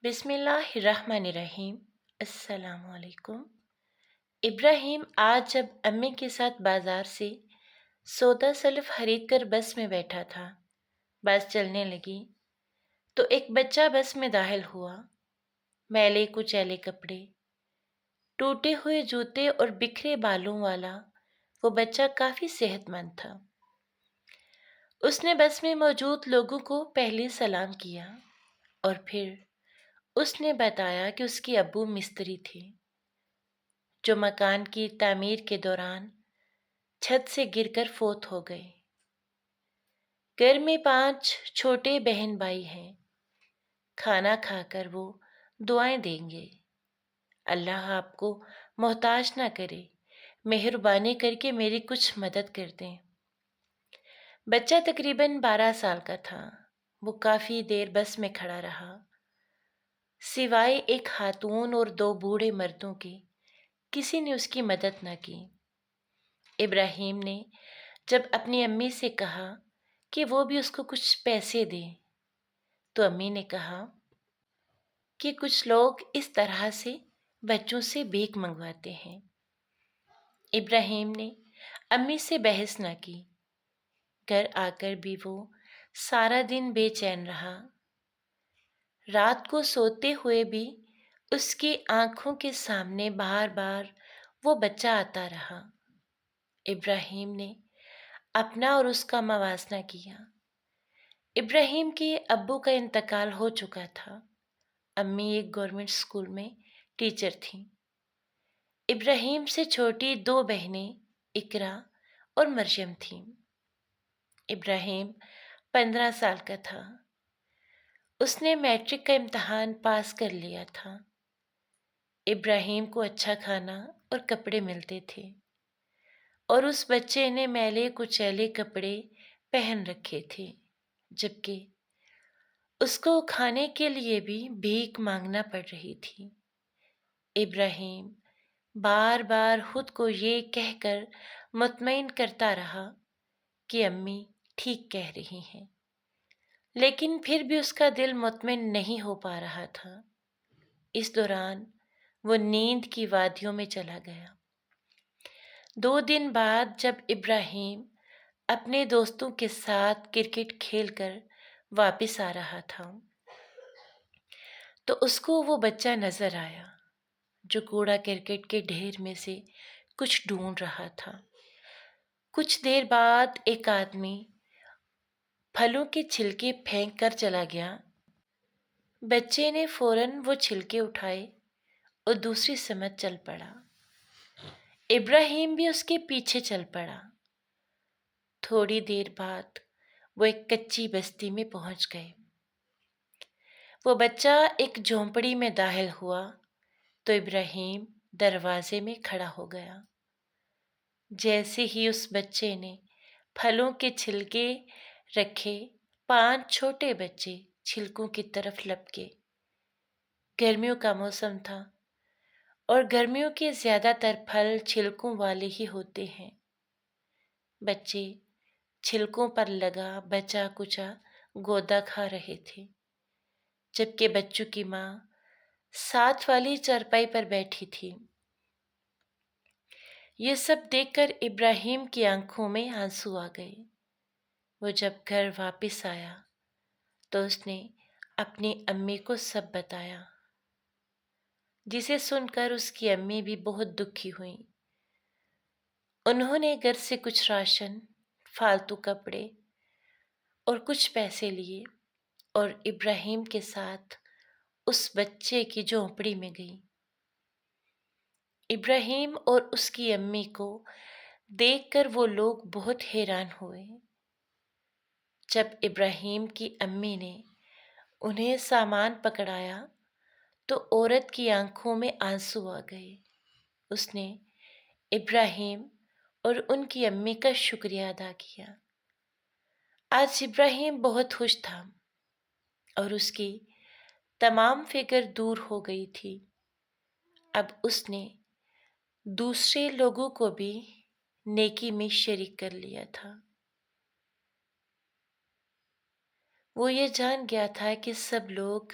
بسم اللہ الرحمن الرحیم۔ السلام علیکم۔ ابراہیم آج جب امی کے ساتھ بازار سے سودا سلف خرید کر بس میں بیٹھا تھا، بس چلنے لگی تو ایک بچہ بس میں داخل ہوا۔ میلے کچیلے کپڑے، ٹوٹے ہوئے جوتے اور بکھرے بالوں والا وہ بچہ کافی صحت مند تھا۔ اس نے بس میں موجود لوگوں کو پہلے سلام کیا اور پھر اس نے بتایا کہ اس کے ابو مستری تھے جو مکان کی تعمیر کے دوران چھت سے گر کر فوت ہو گئے۔ گھر میں 5 چھوٹے بہن بھائی ہیں۔ کھانا کھا کر وہ دعائیں دیں گے، اللہ آپ کو محتاج نہ کرے، مہربانی کر کے میری کچھ مدد کر دیں۔ بچہ تقریباً 12 سال کا تھا۔ وہ کافی دیر بس میں کھڑا رہا، سوائے ایک خاتون اور 2 بوڑھے مردوں کے کسی نے اس کی مدد نہ کی۔ ابراہیم نے جب اپنی امی سے کہا کہ وہ بھی اس کو کچھ پیسے دے تو امی نے کہا کہ کچھ لوگ اس طرح سے بچوں سے بھیک منگواتے ہیں۔ ابراہیم نے امی سے بحث نہ کی۔ گھر آ کر بھی وہ سارا دن بے چین رہا۔ رات کو سوتے ہوئے بھی اس کی آنکھوں کے سامنے بار بار وہ بچہ آتا رہا۔ ابراہیم نے اپنا اور اس کا موازنہ کیا۔ ابراہیم کے ابو کا انتقال ہو چکا تھا۔ امی ایک گورنمنٹ اسکول میں ٹیچر تھیں۔ ابراہیم سے چھوٹی 2 بہنیں اقرا اور مریم تھیں۔ ابراہیم 15 سال کا تھا۔ اس نے میٹرک کا امتحان پاس کر لیا تھا۔ ابراہیم کو اچھا کھانا اور کپڑے ملتے تھے اور اس بچے نے میلے کچیلے کپڑے پہن رکھے تھے، جبکہ اس کو کھانے کے لیے بھی بھیک مانگنا پڑ رہی تھی۔ ابراہیم بار بار خود کو یہ کہہ کر مطمئن کرتا رہا کہ امی ٹھیک کہہ رہی ہیں، لیکن پھر بھی اس کا دل مطمئن نہیں ہو پا رہا تھا۔ اس دوران وہ نیند کی وادیوں میں چلا گیا۔ 2 دن بعد جب ابراہیم اپنے دوستوں کے ساتھ کرکٹ کھیل کر واپس آ رہا تھا تو اس کو وہ بچہ نظر آیا جو کوڑا کرکٹ کے ڈھیر میں سے کچھ ڈھونڈ رہا تھا۔ کچھ دیر بعد ایک آدمی پھلوں کے چھلکے پھینک کر چلا گیا۔ بچے نے فوراً وہ چھلکے اٹھائے اور دوسری سمت چل پڑا۔ ابراہیم بھی اس کے پیچھے چل پڑا۔ تھوڑی دیر بعد وہ ایک کچی بستی میں پہنچ گئے۔ وہ بچہ ایک جھونپڑی میں داخل ہوا تو ابراہیم دروازے میں کھڑا ہو گیا۔ جیسے ہی اس بچے نے پھلوں کے چھلکے رکھے، 5 چھوٹے بچے چھلکوں کی طرف لپکے۔ گرمیوں کا موسم تھا اور گرمیوں کے زیادہ تر پھل چھلکوں والے ہی ہوتے ہیں۔ بچے چھلکوں پر لگا بچا کچا گودا کھا رہے تھے، جبکہ بچوں کی ماں ساتھ والی چارپائی پر بیٹھی تھی۔ یہ سب دیکھ کر ابراہیم کی آنکھوں میں آنسو آ گئے۔ وہ جب گھر واپس آیا تو اس نے اپنی امی کو سب بتایا، جسے سن کر اس کی امی بھی بہت دکھی ہوئیں۔ انہوں نے گھر سے کچھ راشن، فالتو کپڑے اور کچھ پیسے لیے اور ابراہیم کے ساتھ اس بچے کی جھونپڑی میں گئی۔ ابراہیم اور اس کی امی کو دیکھ کر وہ لوگ بہت حیران ہوئے۔ جب ابراہیم کی امی نے انہیں سامان پکڑایا تو عورت کی آنکھوں میں آنسو آ گئے۔ اس نے ابراہیم اور ان کی امی کا شکریہ ادا کیا۔ آج ابراہیم بہت خوش تھا اور اس کی تمام فکر دور ہو گئی تھی۔ اب اس نے دوسرے لوگوں کو بھی نیکی میں شریک کر لیا تھا۔ وہ یہ جان گیا تھا کہ سب لوگ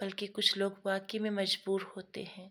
بلکہ کچھ لوگ واقعی میں مجبور ہوتے ہیں